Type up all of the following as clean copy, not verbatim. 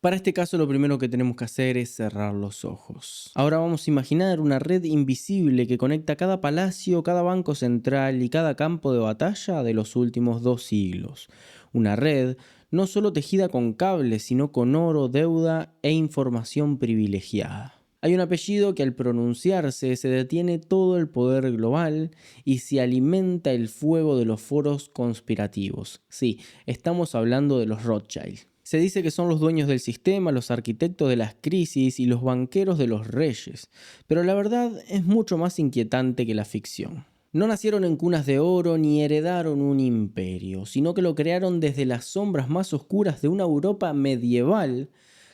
Para este caso lo primero que tenemos que hacer es cerrar los ojos. Ahora vamos a imaginar una red invisible que conecta cada palacio, cada banco central y cada campo de batalla de los últimos 2 siglos. Una red no solo tejida con cables, sino con oro, deuda e información privilegiada. Hay un apellido que al pronunciarse se detiene todo el poder global y se alimenta el fuego de los foros conspirativos. Sí, estamos hablando de los Rothschild. Se dice que son los dueños del sistema, los arquitectos de las crisis y los banqueros de los reyes, pero la verdad es mucho más inquietante que la ficción. No nacieron en cunas de oro ni heredaron un imperio, sino que lo crearon desde las sombras más oscuras de una Europa medieval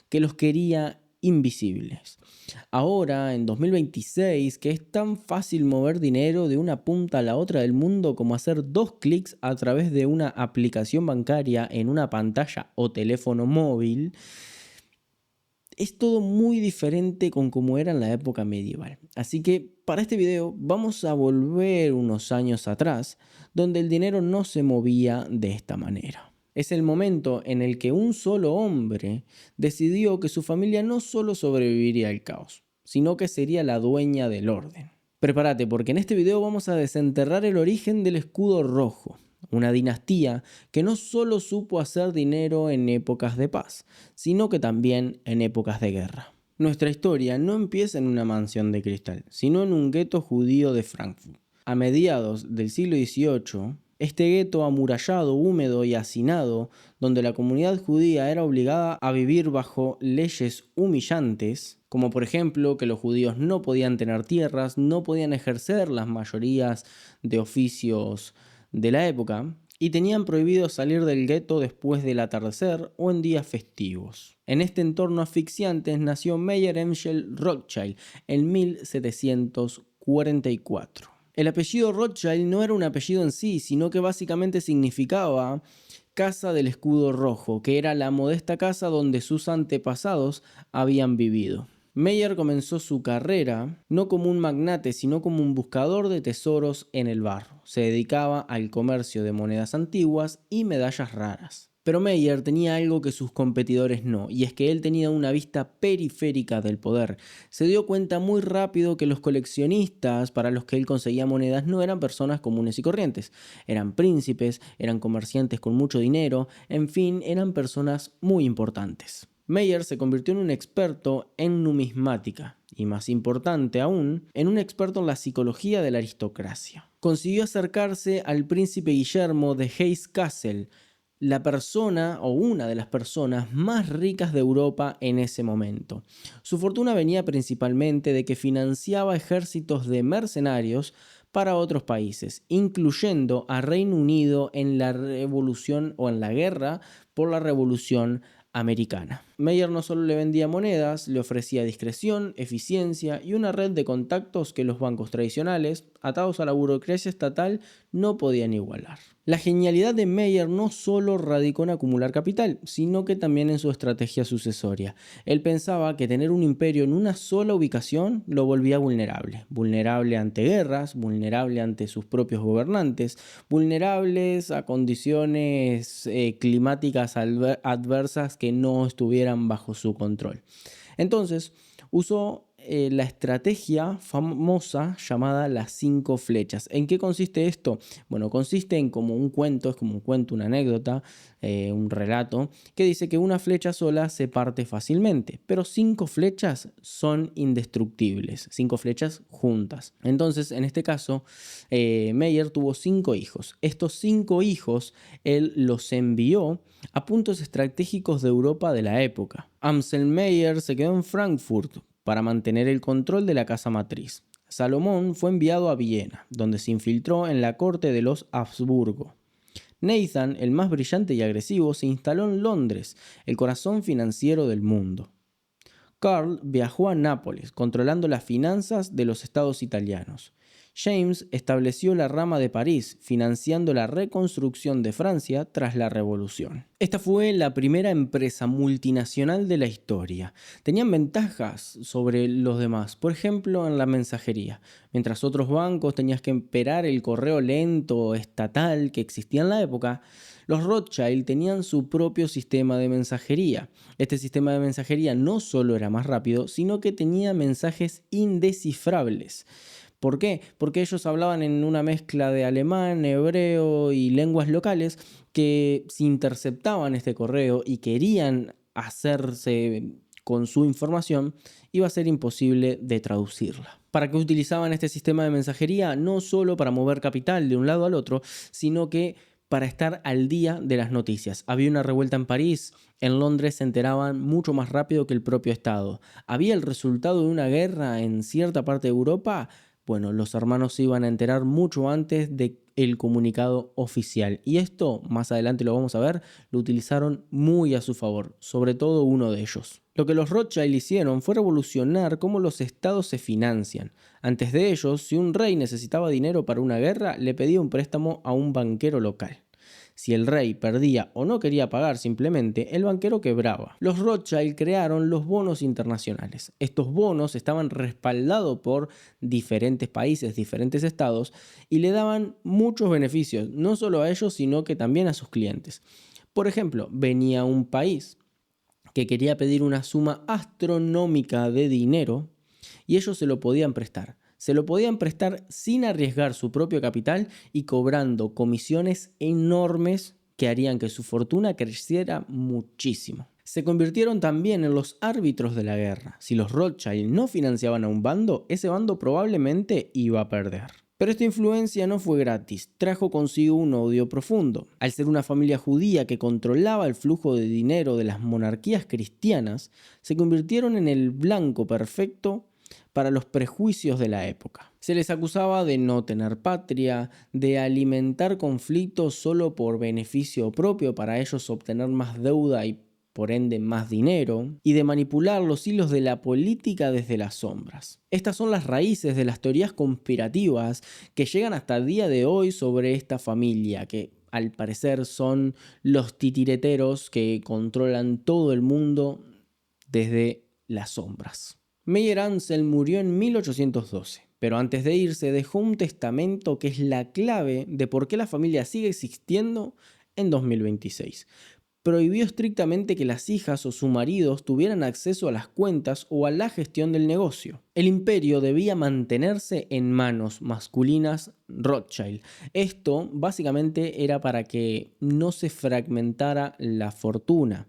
que los quería invisibles. Ahora, en 2026, que es tan fácil mover dinero de una punta a la otra del mundo como hacer 2 clics a través de una aplicación bancaria en una pantalla o teléfono móvil, es todo muy diferente con como era en la época medieval. Así que para este video vamos a volver unos años atrás, donde el dinero no se movía de esta manera. Es el momento en el que un solo hombre decidió que su familia no solo sobreviviría al caos, sino que sería la dueña del orden. Prepárate porque en este video vamos a desenterrar el origen del escudo rojo, una dinastía que no solo supo hacer dinero en épocas de paz, sino que también en épocas de guerra. Nuestra historia no empieza en una mansión de cristal, sino en un gueto judío de Frankfurt. A mediados del siglo XVIII, este gueto amurallado, húmedo y hacinado, donde la comunidad judía era obligada a vivir bajo leyes humillantes, como por ejemplo que los judíos no podían tener tierras, no podían ejercer las mayorías de oficios de la época, y tenían prohibido salir del gueto después del atardecer o en días festivos. En este entorno asfixiante nació Meyer Emschel Rothschild en 1744. El apellido Rothschild no era un apellido en sí, sino que básicamente significaba Casa del Escudo Rojo, que era la modesta casa donde sus antepasados habían vivido. Meyer comenzó su carrera no como un magnate, sino como un buscador de tesoros en el barro. Se dedicaba al comercio de monedas antiguas y medallas raras. Pero Meyer tenía algo que sus competidores no, y es que él tenía una vista periférica del poder. Se dio cuenta muy rápido que los coleccionistas para los que él conseguía monedas no eran personas comunes y corrientes. Eran príncipes, eran comerciantes con mucho dinero, en fin, eran personas muy importantes. Meyer se convirtió en un experto en numismática y, más importante aún, en un experto en la psicología de la aristocracia. Consiguió acercarse al príncipe Guillermo de Hesse-Kassel, la persona o una de las personas más ricas de Europa en ese momento. Su fortuna venía principalmente de que financiaba ejércitos de mercenarios para otros países, incluyendo a Reino Unido en la revolución o en la guerra por la revolución americana. Meyer no solo le vendía monedas, le ofrecía discreción, eficiencia y una red de contactos que los bancos tradicionales, atados a la burocracia estatal, no podían igualar. La genialidad de Meyer no solo radicó en acumular capital, sino que también en su estrategia sucesoria. Él pensaba que tener un imperio en una sola ubicación lo volvía vulnerable. Vulnerable ante guerras, vulnerable ante sus propios gobernantes, vulnerables a condiciones climáticas adversas que no estuvieran bajo su control. Entonces, usó la estrategia famosa llamada las 5 flechas. ¿En qué consiste esto? Bueno, consiste en como un cuento, es como un cuento, una anécdota, un relato, que dice que una flecha sola se parte fácilmente, pero 5 flechas son indestructibles, 5 flechas juntas. Entonces, en este caso, Meyer tuvo 5 hijos. Estos 5 hijos, él los envió a puntos estratégicos de Europa de la época. Amsel Meyer se quedó en Frankfurt para mantener el control de la casa matriz. Salomón fue enviado a Viena, donde se infiltró en la corte de los Habsburgo. Nathan, el más brillante y agresivo, se instaló en Londres, el corazón financiero del mundo. Karl viajó a Nápoles, controlando las finanzas de los estados italianos. James estableció la rama de París, financiando la reconstrucción de Francia tras la Revolución. Esta fue la primera empresa multinacional de la historia. Tenían ventajas sobre los demás, por ejemplo en la mensajería. Mientras otros bancos tenías que esperar el correo lento estatal que existía en la época, Los Rothschild tenían su propio sistema de mensajería. Este sistema de mensajería no solo era más rápido, sino que tenía mensajes indescifrables. ¿Por qué? Porque ellos hablaban en una mezcla de alemán, hebreo y lenguas locales que si interceptaban este correo y querían hacerse con su información, iba a ser imposible de traducirla. ¿Para qué utilizaban este sistema de mensajería? No solo para mover capital de un lado al otro, sino que para estar al día de las noticias. Había una revuelta en París, en Londres se enteraban mucho más rápido que el propio Estado. Había el resultado de una guerra en cierta parte de Europa. Bueno, los hermanos se iban a enterar mucho antes del comunicado oficial. Y esto, más adelante lo vamos a ver, lo utilizaron muy a su favor, sobre todo uno de ellos. Lo que los Rothschild hicieron fue revolucionar cómo los estados se financian. Antes de ellos, si un rey necesitaba dinero para una guerra, le pedía un préstamo a un banquero local. Si el rey perdía o no quería pagar simplemente, el banquero quebraba. Los Rothschild crearon los bonos internacionales. Estos bonos estaban respaldados por diferentes países, diferentes estados, y le daban muchos beneficios, no solo a ellos, sino que también a sus clientes. Por ejemplo, venía un país que quería pedir una suma astronómica de dinero y ellos se lo podían prestar. Se lo podían prestar sin arriesgar su propio capital y cobrando comisiones enormes que harían que su fortuna creciera muchísimo. Se convirtieron también en los árbitros de la guerra. Si los Rothschild no financiaban a un bando, ese bando probablemente iba a perder. Pero esta influencia no fue gratis, trajo consigo un odio profundo. Al ser una familia judía que controlaba el flujo de dinero de las monarquías cristianas, se convirtieron en el blanco perfecto para los prejuicios de la época. Se les acusaba de no tener patria, de alimentar conflictos solo por beneficio propio para ellos obtener más deuda y por ende más dinero, y de manipular los hilos de la política desde las sombras. Estas son las raíces de las teorías conspirativas que llegan hasta el día de hoy sobre esta familia, que al parecer son los titireteros que controlan todo el mundo desde las sombras. Meyer Ansel murió en 1812, pero antes de irse dejó un testamento que es la clave de por qué la familia sigue existiendo en 2026. Prohibió estrictamente que las hijas o sus maridos tuvieran acceso a las cuentas o a la gestión del negocio. El imperio debía mantenerse en manos masculinas Rothschild. Esto básicamente era para que no se fragmentara la fortuna.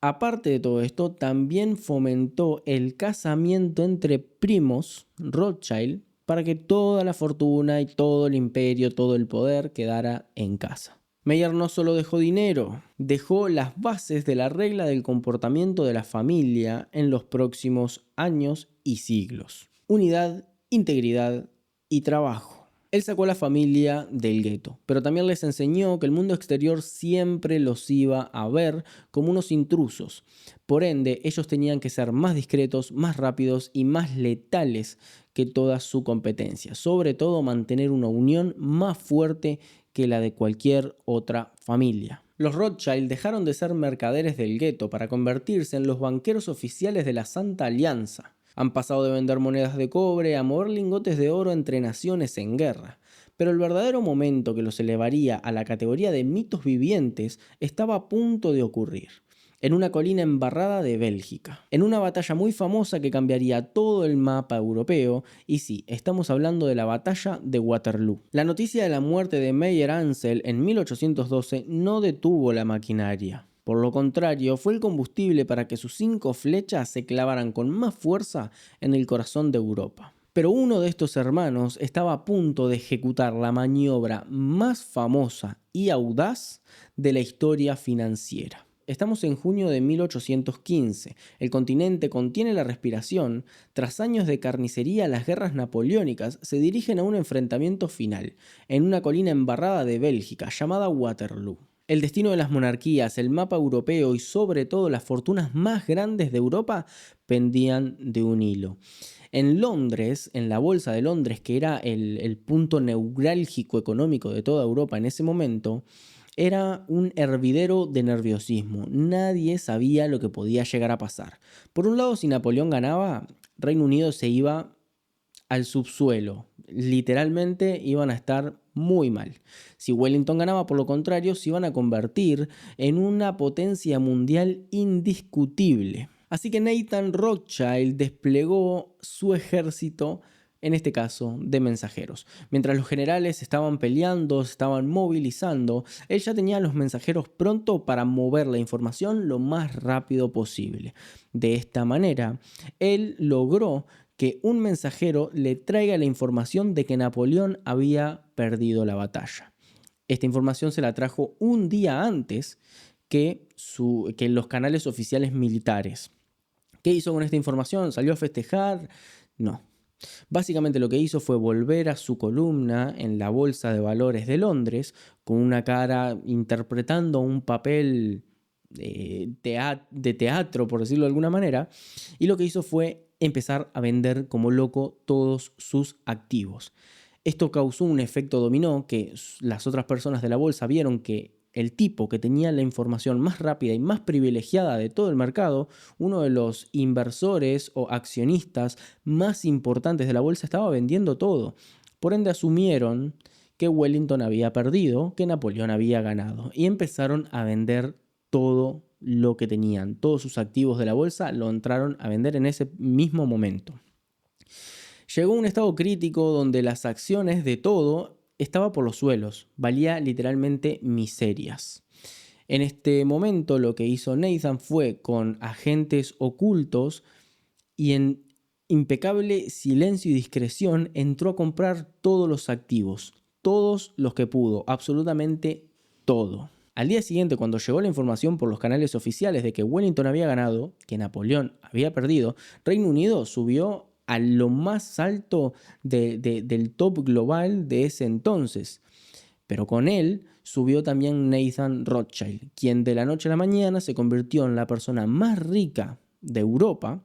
Aparte de todo esto, también fomentó el casamiento entre primos Rothschild para que toda la fortuna y todo el imperio, todo el poder quedara en casa. Meyer no solo dejó dinero, dejó las bases de la regla del comportamiento de la familia en los próximos años y siglos. Unidad, integridad y trabajo. Él sacó a la familia del gueto, pero también les enseñó que el mundo exterior siempre los iba a ver como unos intrusos. Por ende, ellos tenían que ser más discretos, más rápidos y más letales que toda su competencia. Sobre todo, mantener una unión más fuerte que la de cualquier otra familia. Los Rothschild dejaron de ser mercaderes del gueto para convertirse en los banqueros oficiales de la Santa Alianza. Han pasado de vender monedas de cobre a mover lingotes de oro entre naciones en guerra. Pero el verdadero momento que los elevaría a la categoría de mitos vivientes estaba a punto de ocurrir. En una colina embarrada de Bélgica, en una batalla muy famosa que cambiaría todo el mapa europeo, y sí, estamos hablando de la batalla de Waterloo. La noticia de la muerte de Meyer Ansel en 1812 no detuvo la maquinaria. Por lo contrario, fue el combustible para que sus 5 flechas se clavaran con más fuerza en el corazón de Europa. Pero uno de estos hermanos estaba a punto de ejecutar la maniobra más famosa y audaz de la historia financiera. Estamos en junio de 1815. El continente contiene la respiración. Tras años de carnicería, las guerras napoleónicas se dirigen a un enfrentamiento final, en una colina embarrada de Bélgica llamada Waterloo. El destino de las monarquías, el mapa europeo y sobre todo las fortunas más grandes de Europa pendían de un hilo. En Londres, en la Bolsa de Londres, que era el punto neurálgico económico de toda Europa en ese momento, era un hervidero de nerviosismo. Nadie sabía lo que podía llegar a pasar. Por un lado, si Napoleón ganaba, Reino Unido se iba al subsuelo. literalmente iban a estar muy mal. Si Wellington ganaba, por lo contrario, se iban a convertir en una potencia mundial indiscutible. Así que Nathan Rothschild desplegó su ejército, en este caso, de mensajeros. Mientras los generales estaban peleando, se estaban movilizando, él ya tenía a los mensajeros pronto para mover la información lo más rápido posible. De esta manera, él logró que un mensajero le traiga la información de que Napoleón había perdido la batalla. Esta información se la trajo un día antes que los canales oficiales militares. ¿Qué hizo con esta información? ¿Salió a festejar? No. Básicamente lo que hizo fue volver a su columna en la Bolsa de Valores de Londres con una cara interpretando un papel de teatro, por decirlo de alguna manera, y lo que hizo fue empezar a vender como loco todos sus activos. Esto causó un efecto dominó, que las otras personas de la bolsa vieron que el tipo que tenía la información más rápida y más privilegiada de todo el mercado, uno de los inversores o accionistas más importantes de la bolsa, estaba vendiendo todo. Por ende asumieron que Wellington había perdido, que Napoleón había ganado, y empezaron a vender todo lo que tenían. Todos sus activos de la bolsa lo entraron a vender en ese mismo momento. Llegó a un estado crítico donde las acciones de todo estaba por los suelos, valía literalmente miserias. En este momento lo que hizo Nathan fue, con agentes ocultos y en impecable silencio y discreción, entró a comprar todos los activos, todos los que pudo, absolutamente todo. Al día siguiente, cuando llegó la información por los canales oficiales de que Wellington había ganado, que Napoleón había perdido, Reino Unido subió a lo más alto del top global de ese entonces. Pero con él subió también Nathan Rothschild, quien de la noche a la mañana se convirtió en la persona más rica de Europa.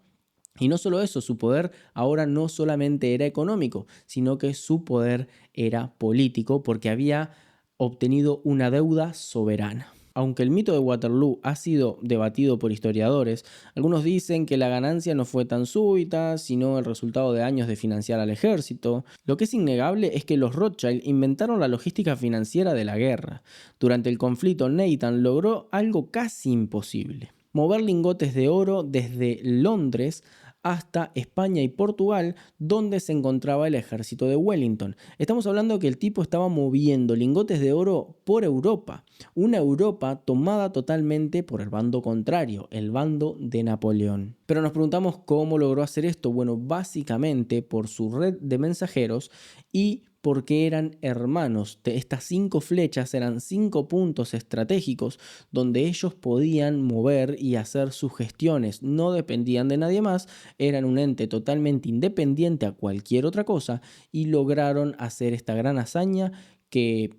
Y no solo eso, su poder ahora no solamente era económico, sino que su poder era político, porque había obtenido una deuda soberana. Aunque el mito de Waterloo ha sido debatido por historiadores, algunos dicen que la ganancia no fue tan súbita, sino el resultado de años de financiar al ejército. Lo que es innegable es que los Rothschild inventaron la logística financiera de la guerra. Durante el conflicto, Nathan logró algo casi imposible: mover lingotes de oro desde Londres hasta España y Portugal, donde se encontraba el ejército de Wellington. Estamos hablando que el tipo estaba moviendo lingotes de oro por Europa, una Europa tomada totalmente por el bando contrario, el bando de Napoleón. Pero nos preguntamos cómo logró hacer esto. Bueno, básicamente por su red de mensajeros y porque eran hermanos. Estas 5 flechas eran 5 puntos estratégicos donde ellos podían mover y hacer sus gestiones. No dependían de nadie más, eran un ente totalmente independiente a cualquier otra cosa y lograron hacer esta gran hazaña que,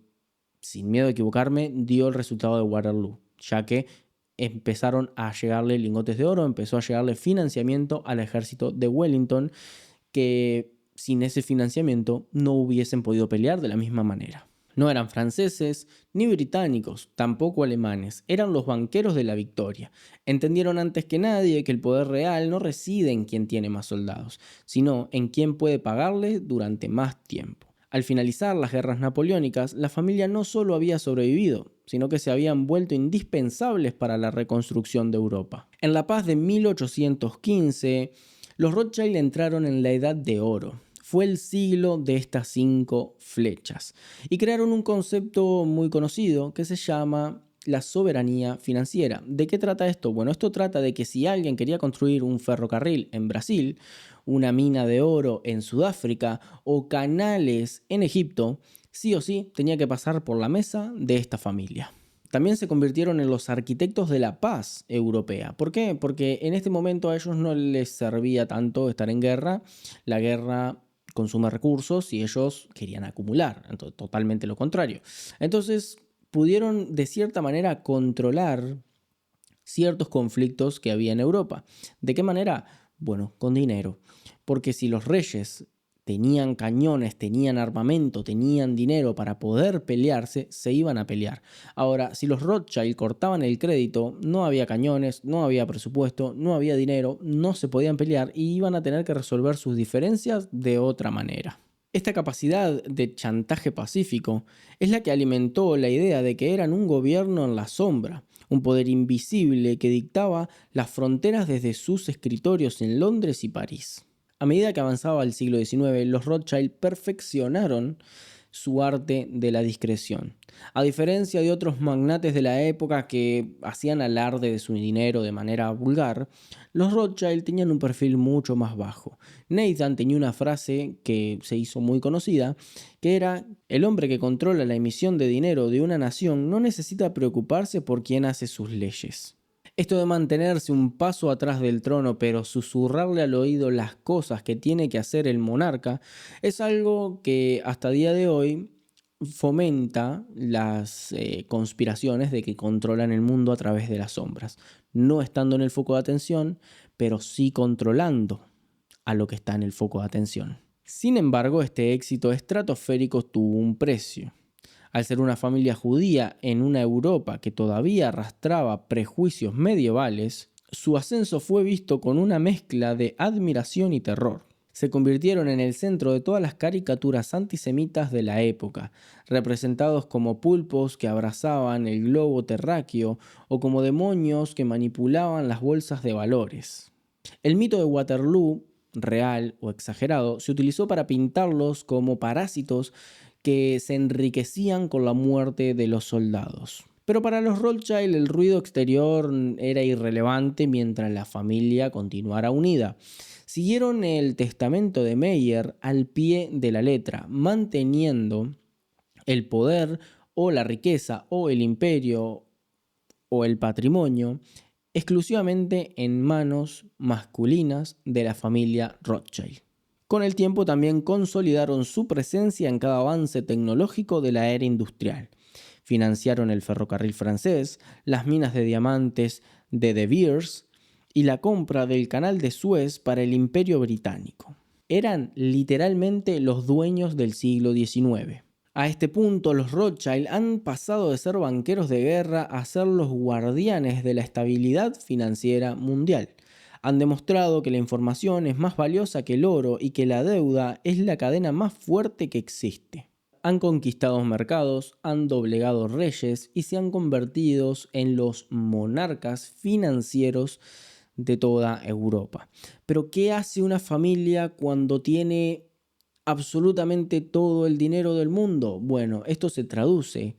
sin miedo a equivocarme, dio el resultado de Waterloo, ya que empezaron a llegarle lingotes de oro, empezó a llegarle financiamiento al ejército de Wellington, que sin ese financiamiento no hubiesen podido pelear de la misma manera. No eran franceses ni británicos, tampoco alemanes, eran los banqueros de la victoria. Entendieron antes que nadie que el poder real no reside en quien tiene más soldados, sino en quien puede pagarle durante más tiempo. Al finalizar las guerras napoleónicas, la familia no solo había sobrevivido, sino que se habían vuelto indispensables para la reconstrucción de Europa. En la paz de 1815, los Rothschild entraron en la Edad de Oro. Fue el siglo de estas 5 flechas y crearon un concepto muy conocido que se llama la soberanía financiera. ¿De qué trata esto? Bueno, esto trata de que si alguien quería construir un ferrocarril en Brasil, una mina de oro en Sudáfrica o canales en Egipto, sí o sí tenía que pasar por la mesa de esta familia. También se convirtieron en los arquitectos de la paz europea. ¿Por qué? Porque en este momento a ellos no les servía tanto estar en guerra. La guerra consume recursos y ellos querían acumular. Entonces, totalmente lo contrario. Entonces, pudieron de cierta manera controlar ciertos conflictos que había en Europa. ¿De qué manera? Bueno, con dinero. Porque si los reyes tenían cañones, tenían armamento, tenían dinero para poder pelearse, se iban a pelear. Ahora, si los Rothschild cortaban el crédito, no había cañones, no había presupuesto, no había dinero, no se podían pelear y iban a tener que resolver sus diferencias de otra manera. Esta capacidad de chantaje pacífico es la que alimentó la idea de que eran un gobierno en la sombra, un poder invisible que dictaba las fronteras desde sus escritorios en Londres y París. A medida que avanzaba el siglo XIX, los Rothschild perfeccionaron su arte de la discreción. A diferencia de otros magnates de la época que hacían alarde de su dinero de manera vulgar, los Rothschild tenían un perfil mucho más bajo. Nathan tenía una frase que se hizo muy conocida, que era: el hombre que controla la emisión de dinero de una nación no necesita preocuparse por quién hace sus leyes. Esto de mantenerse un paso atrás del trono, pero susurrarle al oído las cosas que tiene que hacer el monarca, es algo que hasta día de hoy fomenta las conspiraciones de que controlan el mundo a través de las sombras, no estando en el foco de atención, pero sí controlando a lo que está en el foco de atención. Sin embargo, este éxito estratosférico tuvo un precio. Al ser una familia judía en una Europa que todavía arrastraba prejuicios medievales, su ascenso fue visto con una mezcla de admiración y terror. Se convirtieron en el centro de todas las caricaturas antisemitas de la época, representados como pulpos que abrazaban el globo terráqueo o como demonios que manipulaban las bolsas de valores. El mito de Waterloo, real o exagerado, se utilizó para pintarlos como parásitos que se enriquecían con la muerte de los soldados. Pero para los Rothschild el ruido exterior era irrelevante mientras la familia continuara unida. Siguieron el testamento de Meyer al pie de la letra, manteniendo el poder o la riqueza o el imperio o el patrimonio exclusivamente en manos masculinas de la familia Rothschild. Con el tiempo también consolidaron su presencia en cada avance tecnológico de la era industrial. Financiaron el ferrocarril francés, las minas de diamantes de De Beers y la compra del canal de Suez para el Imperio Británico. Eran literalmente los dueños del siglo XIX. A este punto, los Rothschild han pasado de ser banqueros de guerra a ser los guardianes de la estabilidad financiera mundial. Han demostrado que la información es más valiosa que el oro y que la deuda es la cadena más fuerte que existe. Han conquistado mercados, han doblegado reyes y se han convertido en los monarcas financieros de toda Europa. Pero ¿qué hace una familia cuando tiene absolutamente todo el dinero del mundo? Bueno, esto se traduce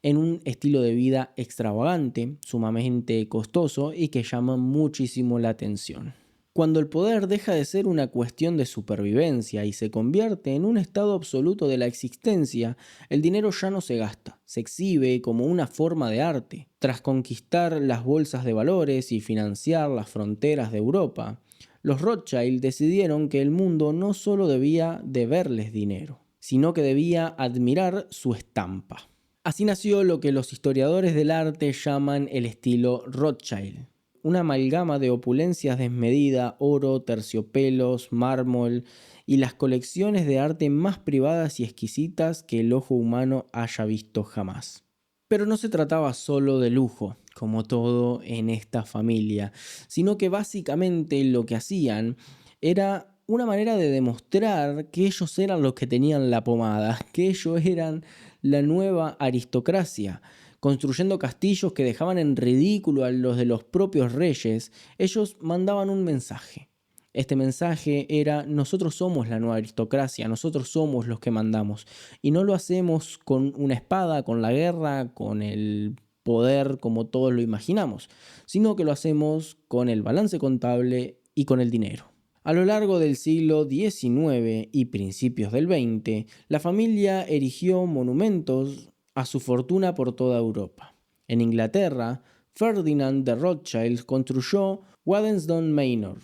en un estilo de vida extravagante, sumamente costoso y que llama muchísimo la atención. Cuando el poder deja de ser una cuestión de supervivencia y se convierte en un estado absoluto de la existencia, el dinero ya no se gasta, se exhibe como una forma de arte. Tras conquistar las bolsas de valores y financiar las fronteras de Europa, los Rothschild decidieron que el mundo no solo debía deberles dinero, sino que debía admirar su estampa. Así nació lo que los historiadores del arte llaman el estilo Rothschild, una amalgama de opulencias desmedida, oro, terciopelos, mármol y las colecciones de arte más privadas y exquisitas que el ojo humano haya visto jamás. Pero no se trataba solo de lujo, como todo en esta familia, sino que básicamente lo que hacían era una manera de demostrar que ellos eran los que tenían la pomada, que ellos eran la nueva aristocracia. Construyendo castillos que dejaban en ridículo a los de los propios reyes, ellos mandaban un mensaje. Este mensaje era: nosotros somos la nueva aristocracia, nosotros somos los que mandamos. Y no lo hacemos con una espada, con la guerra, con el poder como todos lo imaginamos, sino que lo hacemos con el balance contable y con el dinero. A lo largo del siglo XIX y principios del XX, la familia erigió monumentos a su fortuna por toda Europa. En Inglaterra, Ferdinand de Rothschild construyó Waddesdon Manor,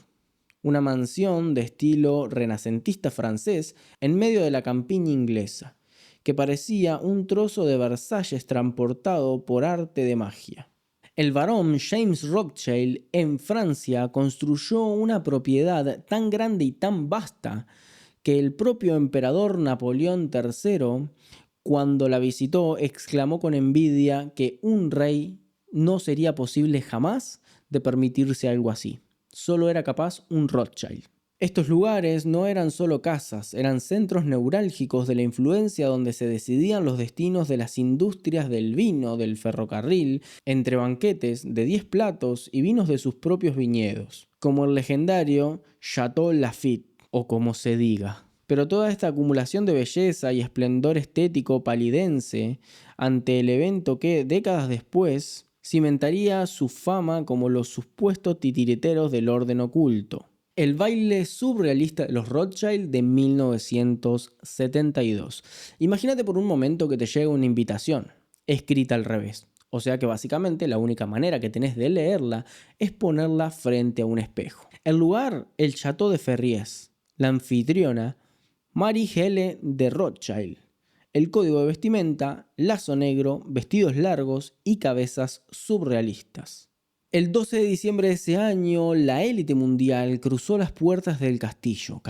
una mansión de estilo renacentista francés en medio de la campiña inglesa, que parecía un trozo de Versalles transportado por arte de magia. El barón James Rothschild en Francia construyó una propiedad tan grande y tan vasta que el propio emperador Napoleón III, cuando la visitó, exclamó con envidia que un rey no sería posible jamás de permitirse algo así. Solo era capaz un Rothschild. Estos lugares no eran solo casas, eran centros neurálgicos de la influencia donde se decidían los destinos de las industrias del vino, del ferrocarril, entre banquetes de 10 platos y vinos de sus propios viñedos, como el legendario Château Lafite, o como se diga. Pero toda esta acumulación de belleza y esplendor estético palidense ante el evento que, décadas después, cimentaría su fama como los supuestos titiriteros del orden oculto. El baile surrealista de los Rothschild de 1972. Imagínate por un momento que te llega una invitación, escrita al revés. O sea que básicamente la única manera que tenés de leerla es ponerla frente a un espejo. El lugar, el Château de Ferrières. La anfitriona, Marie-Hélène de Rothschild. El código de vestimenta, lazo negro, vestidos largos y cabezas surrealistas. El 12 de diciembre de ese año, la élite mundial cruzó las puertas del castillo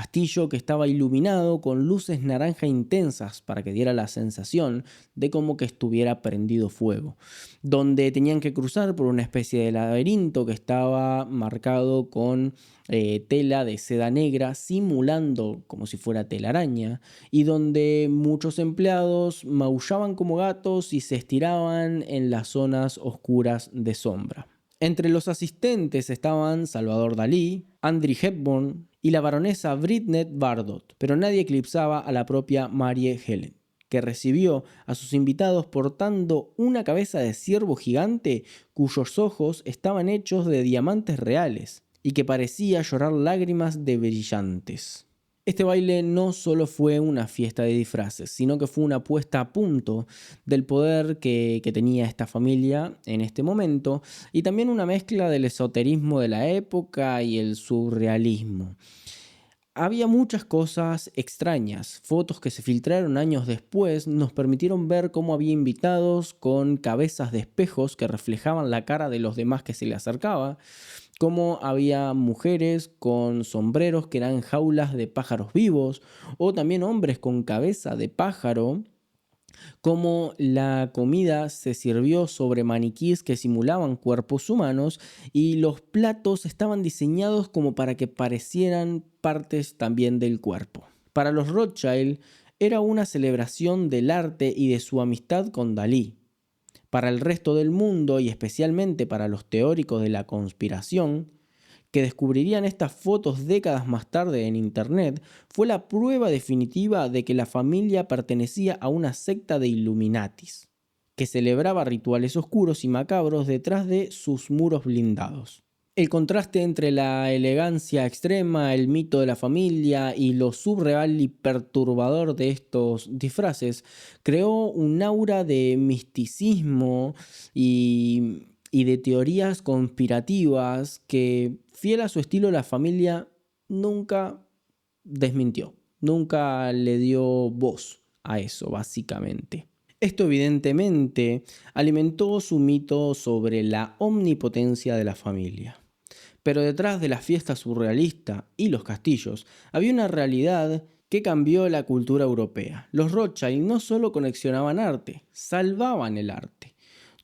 que estaba iluminado con luces naranja intensas para que diera la sensación de como que estuviera prendido fuego, donde tenían que cruzar por una especie de laberinto que estaba marcado con tela de seda negra, simulando como si fuera telaraña, y donde muchos empleados maullaban como gatos y se estiraban en las zonas oscuras de sombra. Entre los asistentes estaban Salvador Dalí, Audrey Hepburn y la baronesa Bridget Bardot, pero nadie eclipsaba a la propia Marie-Hélène, que recibió a sus invitados portando una cabeza de ciervo gigante cuyos ojos estaban hechos de diamantes reales y que parecía llorar lágrimas de brillantes. Este baile no solo fue una fiesta de disfraces, sino que fue una puesta a punto del poder que tenía esta familia en este momento y también una mezcla del esoterismo de la época y el surrealismo. Había muchas cosas extrañas. Fotos que se filtraron años después nos permitieron ver cómo había invitados con cabezas de espejos que reflejaban la cara de los demás que se le acercaba, cómo había mujeres con sombreros que eran jaulas de pájaros vivos, o también hombres con cabeza de pájaro, cómo la comida se sirvió sobre maniquíes que simulaban cuerpos humanos y los platos estaban diseñados como para que parecieran partes también del cuerpo. Para los Rothschild era una celebración del arte y de su amistad con Dalí. Para el resto del mundo y especialmente para los teóricos de la conspiración, que descubrirían estas fotos décadas más tarde en internet, fue la prueba definitiva de que la familia pertenecía a una secta de Illuminatis, que celebraba rituales oscuros y macabros detrás de sus muros blindados. El contraste entre la elegancia extrema, el mito de la familia y lo surreal y perturbador de estos disfraces creó un aura de misticismo y de teorías conspirativas que, fiel a su estilo, la familia nunca desmintió, nunca le dio voz a eso, básicamente. Esto evidentemente alimentó su mito sobre la omnipotencia de la familia. Pero detrás de la fiesta surrealista y los castillos había una realidad que cambió la cultura europea. Los Rothschild no solo conexionaban arte, salvaban el arte.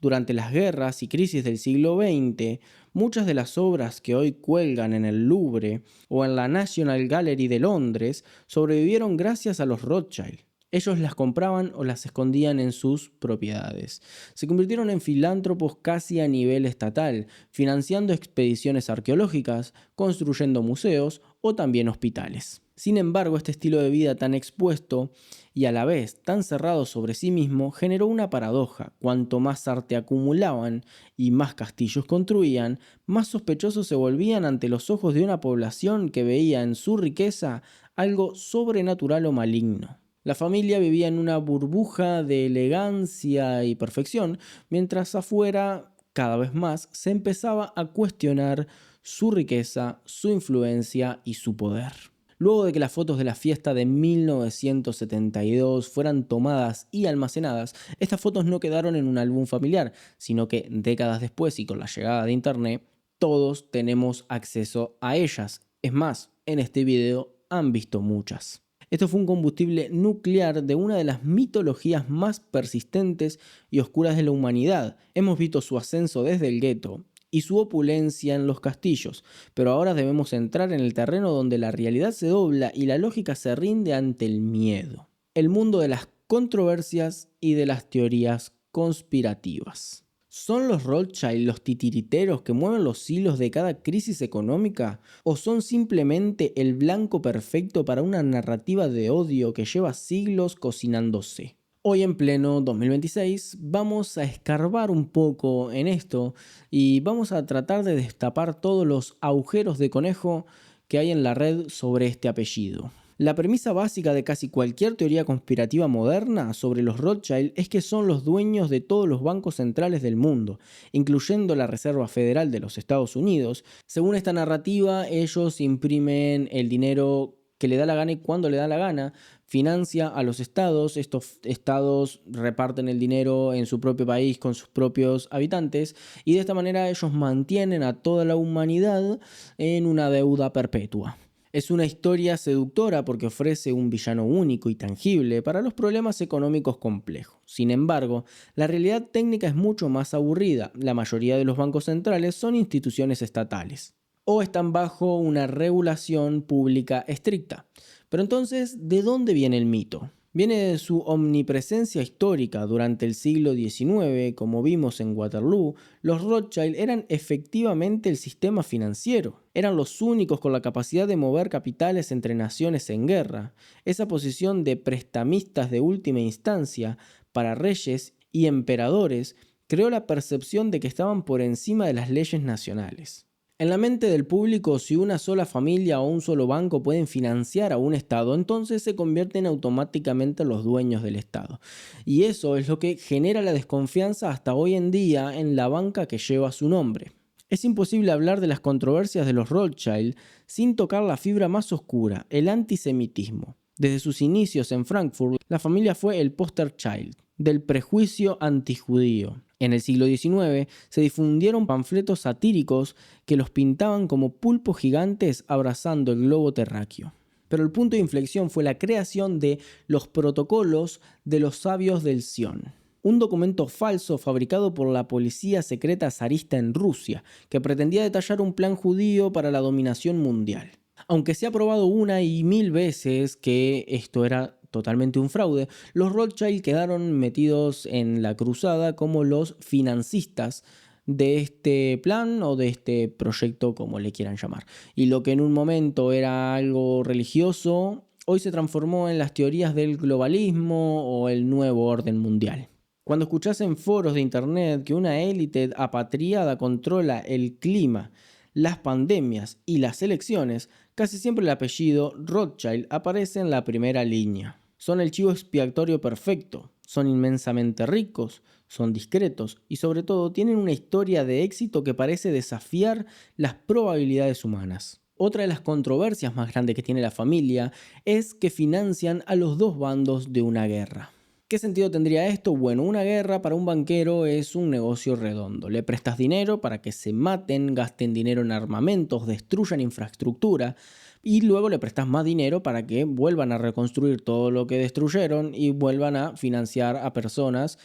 Durante las guerras y crisis del siglo XX, muchas de las obras que hoy cuelgan en el Louvre o en la National Gallery de Londres sobrevivieron gracias a los Rothschild. Ellos las compraban o las escondían en sus propiedades. Se convirtieron en filántropos casi a nivel estatal, financiando expediciones arqueológicas, construyendo museos o también hospitales. Sin embargo, este estilo de vida tan expuesto y a la vez tan cerrado sobre sí mismo generó una paradoja. Cuanto más arte acumulaban y más castillos construían, más sospechosos se volvían ante los ojos de una población que veía en su riqueza algo sobrenatural o maligno. La familia vivía en una burbuja de elegancia y perfección, mientras afuera, cada vez más, se empezaba a cuestionar su riqueza, su influencia y su poder. Luego de que las fotos de la fiesta de 1972 fueran tomadas y almacenadas, estas fotos no quedaron en un álbum familiar, sino que décadas después y con la llegada de internet, todos tenemos acceso a ellas. Es más, en este video han visto muchas. Esto fue un combustible nuclear de una de las mitologías más persistentes y oscuras de la humanidad. Hemos visto su ascenso desde el gueto y su opulencia en los castillos, pero ahora debemos entrar en el terreno donde la realidad se dobla y la lógica se rinde ante el miedo. El mundo de las controversias y de las teorías conspirativas. ¿Son los Rothschild los titiriteros que mueven los hilos de cada crisis económica? ¿O son simplemente el blanco perfecto para una narrativa de odio que lleva siglos cocinándose? Hoy en pleno 2026 vamos a escarbar un poco en esto y vamos a tratar de destapar todos los agujeros de conejo que hay en la red sobre este apellido. La premisa básica de casi cualquier teoría conspirativa moderna sobre los Rothschild es que son los dueños de todos los bancos centrales del mundo, incluyendo la Reserva Federal de los Estados Unidos. Según esta narrativa, ellos imprimen el dinero que le da la gana y cuando le da la gana, financia a los estados, estos estados reparten el dinero en su propio país con sus propios habitantes y de esta manera ellos mantienen a toda la humanidad en una deuda perpetua. Es una historia seductora porque ofrece un villano único y tangible para los problemas económicos complejos. Sin embargo, la realidad técnica es mucho más aburrida. La mayoría de los bancos centrales son instituciones estatales o están bajo una regulación pública estricta. Pero entonces, ¿de dónde viene el mito? Viene de su omnipresencia histórica. Durante el siglo XIX, como vimos en Waterloo, los Rothschild eran efectivamente el sistema financiero. Eran los únicos con la capacidad de mover capitales entre naciones en guerra. Esa posición de prestamistas de última instancia para reyes y emperadores creó la percepción de que estaban por encima de las leyes nacionales. En la mente del público, si una sola familia o un solo banco pueden financiar a un Estado, entonces se convierten automáticamente en los dueños del Estado. Y eso es lo que genera la desconfianza hasta hoy en día en la banca que lleva su nombre. Es imposible hablar de las controversias de los Rothschild sin tocar la fibra más oscura, el antisemitismo. Desde sus inicios en Frankfurt, la familia fue el poster child del prejuicio antijudío. En el siglo XIX se difundieron panfletos satíricos que los pintaban como pulpos gigantes abrazando el globo terráqueo. Pero el punto de inflexión fue la creación de los protocolos de los sabios del Sion, un documento falso fabricado por la policía secreta zarista en Rusia, que pretendía detallar un plan judío para la dominación mundial. Aunque se ha probado una y mil veces que esto era totalmente un fraude, los Rothschild quedaron metidos en la cruzada como los financistas de este plan o de este proyecto, como le quieran llamar. Y lo que en un momento era algo religioso, hoy se transformó en las teorías del globalismo o el nuevo orden mundial. Cuando escuchás en foros de internet que una élite apatriada controla el clima, las pandemias y las elecciones, casi siempre el apellido Rothschild aparece en la primera línea. Son el chivo expiatorio perfecto, son inmensamente ricos, son discretos y sobre todo tienen una historia de éxito que parece desafiar las probabilidades humanas. Otra de las controversias más grandes que tiene la familia es que financian a los dos bandos de una guerra. ¿Qué sentido tendría esto? Bueno, una guerra para un banquero es un negocio redondo. Le prestas dinero para que se maten, gasten dinero en armamentos, destruyan infraestructura y luego le prestas más dinero para que vuelvan a reconstruir todo lo que destruyeron y vuelvan a financiar a personas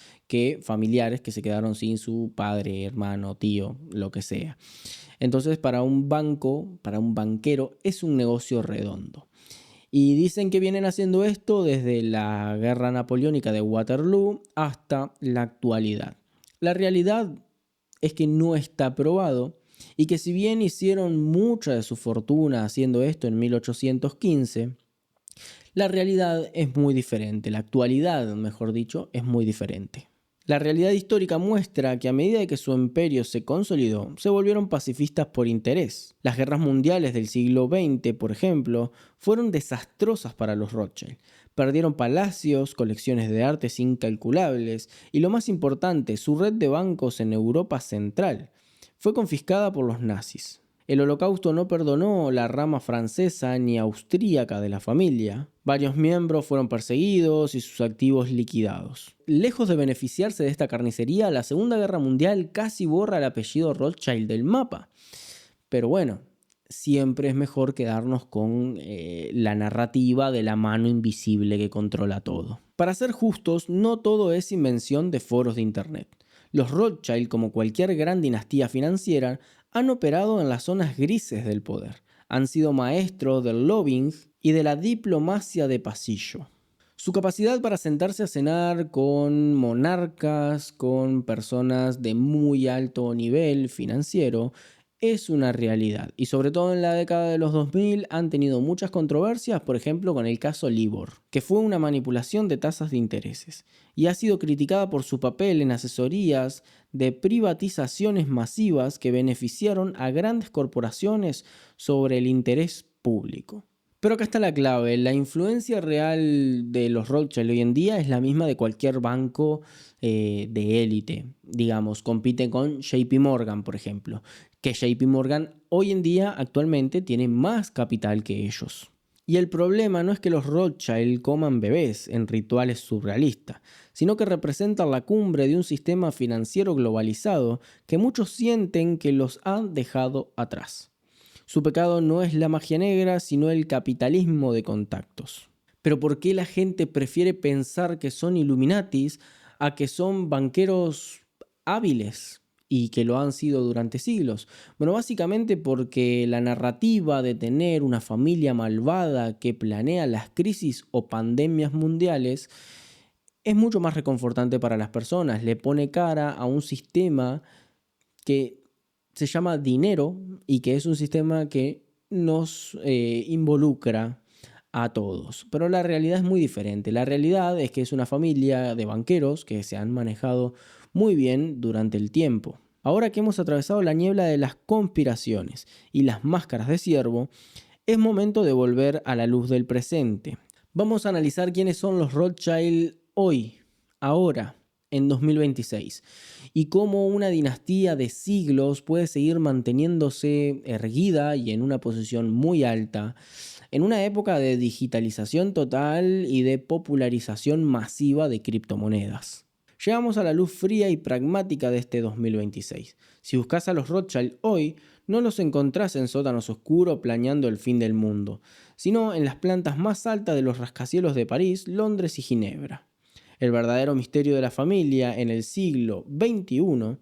familiares que se quedaron sin su padre, hermano, tío, lo que sea. Entonces, para un banco, para un banquero, es un negocio redondo. Y dicen que vienen haciendo esto desde la guerra napoleónica de Waterloo hasta la actualidad. La realidad es que no está probado y que si bien hicieron mucha de su fortuna haciendo esto en 1815, la realidad es muy diferente, la actualidad, mejor dicho, es muy diferente. La realidad histórica muestra que a medida que su imperio se consolidó, se volvieron pacifistas por interés. Las guerras mundiales del siglo XX, por ejemplo, fueron desastrosas para los Rothschild. Perdieron palacios, colecciones de artes incalculables y, lo más importante, su red de bancos en Europa Central fue confiscada por los nazis. El Holocausto no perdonó la rama francesa ni austríaca de la familia. Varios miembros fueron perseguidos y sus activos liquidados. Lejos de beneficiarse de esta carnicería, la Segunda Guerra Mundial casi borra el apellido Rothschild del mapa. Pero bueno, siempre es mejor quedarnos con la narrativa de la mano invisible que controla todo. Para ser justos, no todo es invención de foros de internet. Los Rothschild, como cualquier gran dinastía financiera, han operado en las zonas grises del poder. Han sido maestros del lobbying y de la diplomacia de pasillo. Su capacidad para sentarse a cenar con monarcas, con personas de muy alto nivel financiero, es una realidad. Y sobre todo en la década de los 2000 han tenido muchas controversias, por ejemplo con el caso Libor, que fue una manipulación de tasas de intereses, y ha sido criticada por su papel en asesorías de privatizaciones masivas que beneficiaron a grandes corporaciones sobre el interés público. Pero acá está la clave, la influencia real de los Rothschild hoy en día es la misma de cualquier banco de élite. Digamos, compite con JP Morgan, por ejemplo, que JP Morgan hoy en día actualmente tiene más capital que ellos. Y el problema no es que los Rothschild coman bebés en rituales surrealistas, sino que representan la cumbre de un sistema financiero globalizado que muchos sienten que los han dejado atrás. Su pecado no es la magia negra, sino el capitalismo de contactos. Pero ¿por qué la gente prefiere pensar que son Illuminatis a que son banqueros hábiles y que lo han sido durante siglos? Bueno, básicamente porque la narrativa de tener una familia malvada que planea las crisis o pandemias mundiales es mucho más reconfortante para las personas. Le pone cara a un sistema que se llama dinero y que es un sistema que nos involucra a todos. Pero la realidad es muy diferente. La realidad es que es una familia de banqueros que se han manejado muy bien durante el tiempo. Ahora que hemos atravesado la niebla de las conspiraciones y las máscaras de ciervo, es momento de volver a la luz del presente. Vamos a analizar quiénes son los Rothschild hoy, ahora, en 2026, y cómo una dinastía de siglos puede seguir manteniéndose erguida y en una posición muy alta en una época de digitalización total y de popularización masiva de criptomonedas. Llegamos a la luz fría y pragmática de este 2026. Si buscas a los Rothschild hoy, no los encontrás en sótanos oscuros planeando el fin del mundo, sino en las plantas más altas de los rascacielos de París, Londres y Ginebra. El verdadero misterio de la familia en el siglo XXI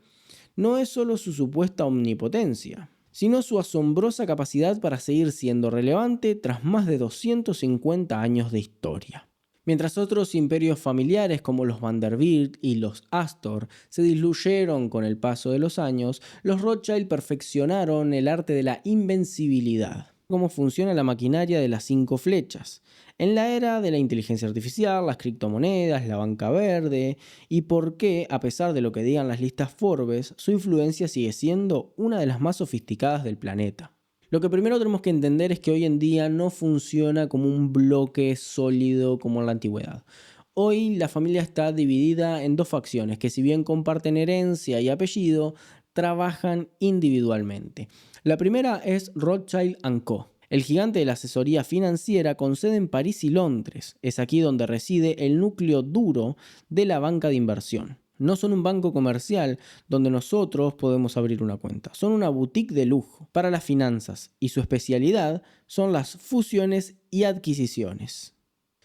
no es solo su supuesta omnipotencia, sino su asombrosa capacidad para seguir siendo relevante tras más de 250 años de historia. Mientras otros imperios familiares como los Vanderbilt y los Astor se diluyeron con el paso de los años, los Rothschild perfeccionaron el arte de la invencibilidad. Cómo funciona la maquinaria de las 5 flechas. En la era de la inteligencia artificial, las criptomonedas, la banca verde, y por qué, a pesar de lo que digan las listas Forbes, su influencia sigue siendo una de las más sofisticadas del planeta. Lo que primero tenemos que entender es que hoy en día no funciona como un bloque sólido como en la antigüedad. Hoy la familia está dividida en 2 facciones que, si bien comparten herencia y apellido, trabajan individualmente. La primera es Rothschild & Co., el gigante de la asesoría financiera con sede en París y Londres. Es aquí donde reside el núcleo duro de la banca de inversión. No son un banco comercial donde nosotros podemos abrir una cuenta. Son una boutique de lujo para las finanzas y su especialidad son las fusiones y adquisiciones.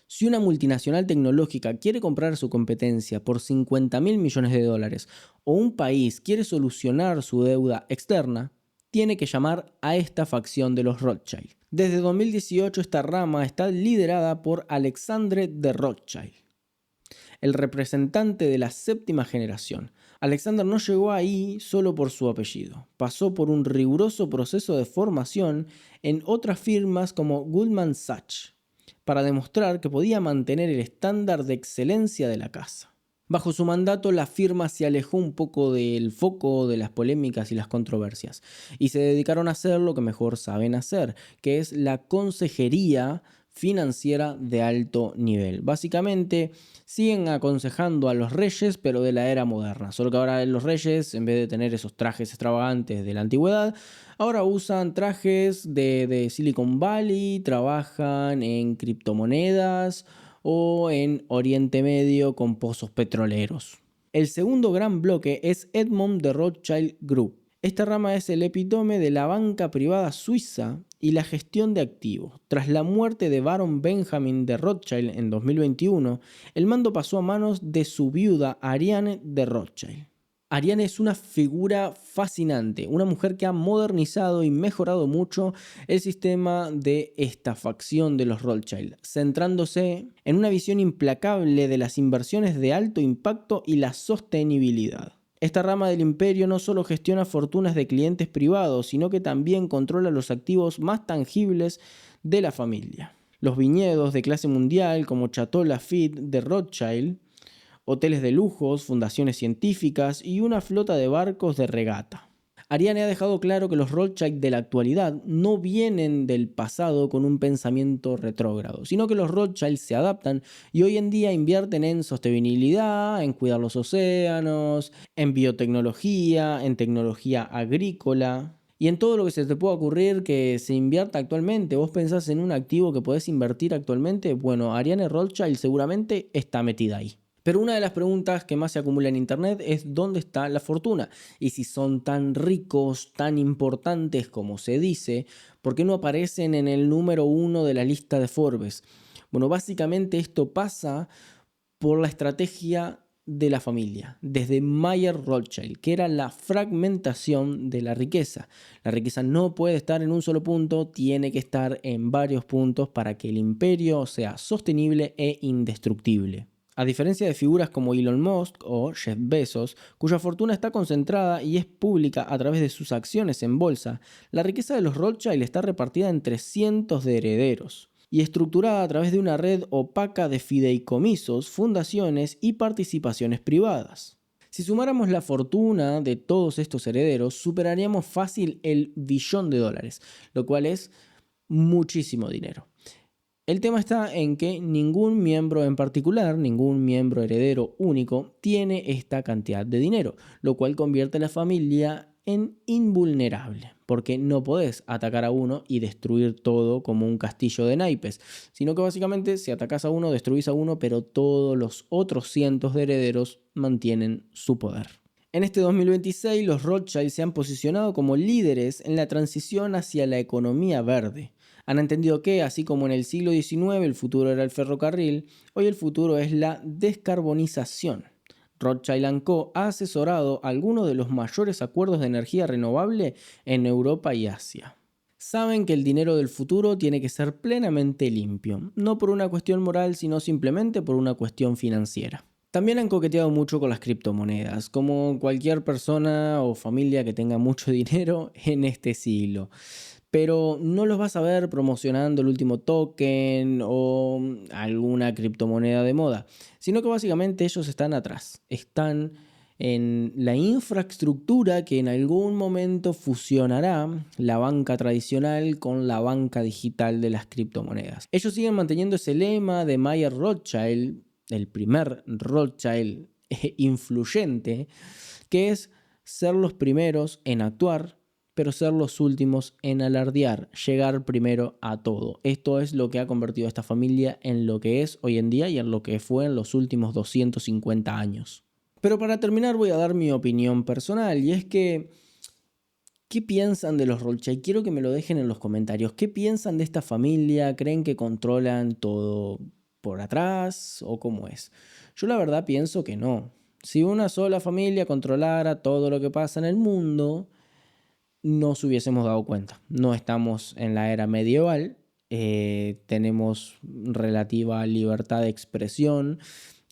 Si una multinacional tecnológica quiere comprar su competencia por 50.000 millones de dólares o un país quiere solucionar su deuda externa, tiene que llamar a esta facción de los Rothschild. Desde 2018 esta rama está liderada por Alexandre de Rothschild, el representante de la 7ª generación. Alexander no llegó ahí solo por su apellido. Pasó por un riguroso proceso de formación en otras firmas como Goldman Sachs, para demostrar que podía mantener el estándar de excelencia de la casa. Bajo su mandato, la firma se alejó un poco del foco de las polémicas y las controversias y se dedicaron a hacer lo que mejor saben hacer, que es la consejería financiera de alto nivel. Básicamente, siguen aconsejando a los reyes, pero de la era moderna. Solo que ahora los reyes, en vez de tener esos trajes extravagantes de la antigüedad, ahora usan trajes de Silicon Valley, trabajan en criptomonedas o en Oriente Medio con pozos petroleros. El segundo gran bloque es Edmond de Rothschild Group. Esta rama es el epítome de la banca privada suiza y la gestión de activos. Tras la muerte de Baron Benjamin de Rothschild en 2021, el mando pasó a manos de su viuda Ariane de Rothschild. Ariane es una figura fascinante, una mujer que ha modernizado y mejorado mucho el sistema de esta facción de los Rothschild, centrándose en una visión implacable de las inversiones de alto impacto y la sostenibilidad. Esta rama del imperio no solo gestiona fortunas de clientes privados, sino que también controla los activos más tangibles de la familia. Los viñedos de clase mundial como Chateau Lafite de Rothschild, hoteles de lujos, fundaciones científicas y una flota de barcos de regata. Ariane ha dejado claro que los Rothschild de la actualidad no vienen del pasado con un pensamiento retrógrado, sino que los Rothschild se adaptan y hoy en día invierten en sostenibilidad, en cuidar los océanos, en biotecnología, en tecnología agrícola y en todo lo que se te pueda ocurrir que se invierta actualmente. Vos pensás en un activo que podés invertir actualmente, bueno, Ariane Rothschild seguramente está metida ahí. Pero una de las preguntas que más se acumula en Internet es ¿dónde está la fortuna? Y si son tan ricos, tan importantes como se dice, ¿por qué no aparecen en el número 1 de la lista de Forbes? Bueno, básicamente esto pasa por la estrategia de la familia, desde Mayer Rothschild, que era la fragmentación de la riqueza. La riqueza no puede estar en un solo punto, tiene que estar en varios puntos para que el imperio sea sostenible e indestructible. A diferencia de figuras como Elon Musk o Jeff Bezos, cuya fortuna está concentrada y es pública a través de sus acciones en bolsa, la riqueza de los Rothschild está repartida entre cientos de herederos y estructurada a través de una red opaca de fideicomisos, fundaciones y participaciones privadas. Si sumáramos la fortuna de todos estos herederos, superaríamos fácil el billón de dólares, lo cual es muchísimo dinero. El tema está en que ningún miembro en particular, ningún miembro heredero único, tiene esta cantidad de dinero, lo cual convierte a la familia en invulnerable, porque no podés atacar a uno y destruir todo como un castillo de naipes, sino que básicamente si atacás a uno, destruís a uno, pero todos los otros cientos de herederos mantienen su poder. En este 2026, los Rothschild se han posicionado como líderes en la transición hacia la economía verde. Han entendido que, así como en el siglo XIX el futuro era el ferrocarril, hoy el futuro es la descarbonización. Rothschild & Co. ha asesorado algunos de los mayores acuerdos de energía renovable en Europa y Asia. Saben que el dinero del futuro tiene que ser plenamente limpio, no por una cuestión moral, sino simplemente por una cuestión financiera. También han coqueteado mucho con las criptomonedas, como cualquier persona o familia que tenga mucho dinero en este siglo. Pero no los vas a ver promocionando el último token o alguna criptomoneda de moda, sino que básicamente ellos están atrás, están en la infraestructura que en algún momento fusionará la banca tradicional con la banca digital de las criptomonedas. Ellos siguen manteniendo ese lema de Mayer Rothschild, el primer Rothschild influyente, que es ser los primeros en actuar, pero ser los últimos en alardear, llegar primero a todo. Esto es lo que ha convertido a esta familia en lo que es hoy en día y en lo que fue en los últimos 250 años. Pero para terminar voy a dar mi opinión personal, y es que ¿qué piensan de los Rothschild? Quiero que me lo dejen en los comentarios. ¿Qué piensan de esta familia? ¿Creen que controlan todo por atrás o cómo es? Yo la verdad pienso que no. Si una sola familia controlara todo lo que pasa en el mundo, nos hubiésemos dado cuenta. No estamos en la era medieval, tenemos relativa libertad de expresión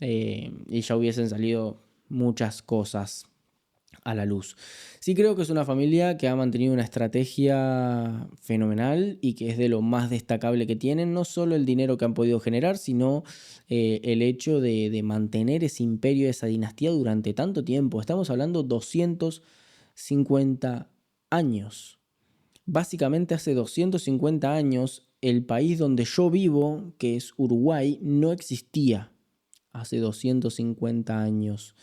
y ya hubiesen salido muchas cosas a la luz. Sí creo que es una familia que ha mantenido una estrategia fenomenal y que es de lo más destacable que tienen, no solo el dinero que han podido generar, sino el hecho de mantener ese imperio, esa dinastía durante tanto tiempo. Estamos hablando 250 años. Básicamente hace 250 años el país donde yo vivo, que es Uruguay, no existía hace 250 años.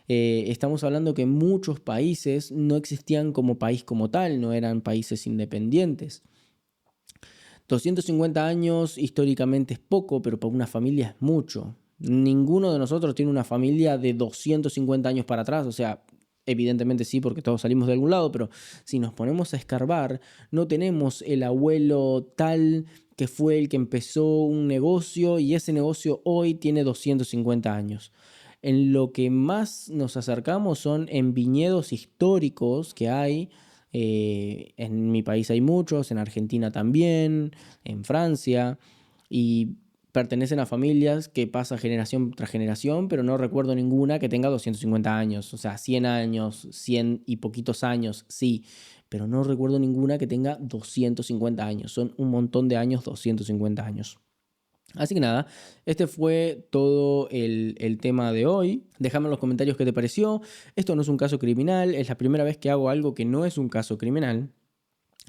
Estamos hablando que muchos países no existían como país como tal, no eran países independientes. 250 años históricamente es poco, pero para una familia es mucho. Ninguno de nosotros tiene una familia de 250 años para atrás, o sea, evidentemente sí, porque todos salimos de algún lado, pero si nos ponemos a escarbar, no tenemos el abuelo tal que fue el que empezó un negocio y ese negocio hoy tiene 250 años. En lo que más nos acercamos son en viñedos históricos que hay. En mi país hay muchos, en Argentina también, en Francia, y pertenecen a familias que pasa generación tras generación, pero no recuerdo ninguna que tenga 250 años, o sea, 100 años, 100 y poquitos años, sí, pero no recuerdo ninguna que tenga 250 años, son un montón de años, 250 años. Así que nada, este fue todo el tema de hoy. Déjame en los comentarios qué te pareció. Esto no es un caso criminal, es la primera vez que hago algo que no es un caso criminal.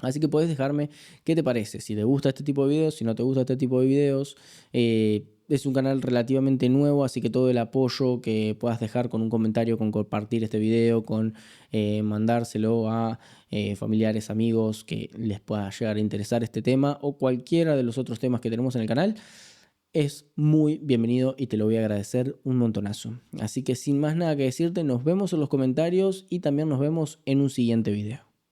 Así que puedes dejarme qué te parece, si te gusta este tipo de videos, si no te gusta este tipo de videos. Es un canal relativamente nuevo, así que todo el apoyo que puedas dejar con un comentario, con compartir este video, con mandárselo a familiares, amigos que les pueda llegar a interesar este tema o cualquiera de los otros temas que tenemos en el canal, es muy bienvenido y te lo voy a agradecer un montonazo. Así que sin más nada que decirte, nos vemos en los comentarios y también nos vemos en un siguiente video.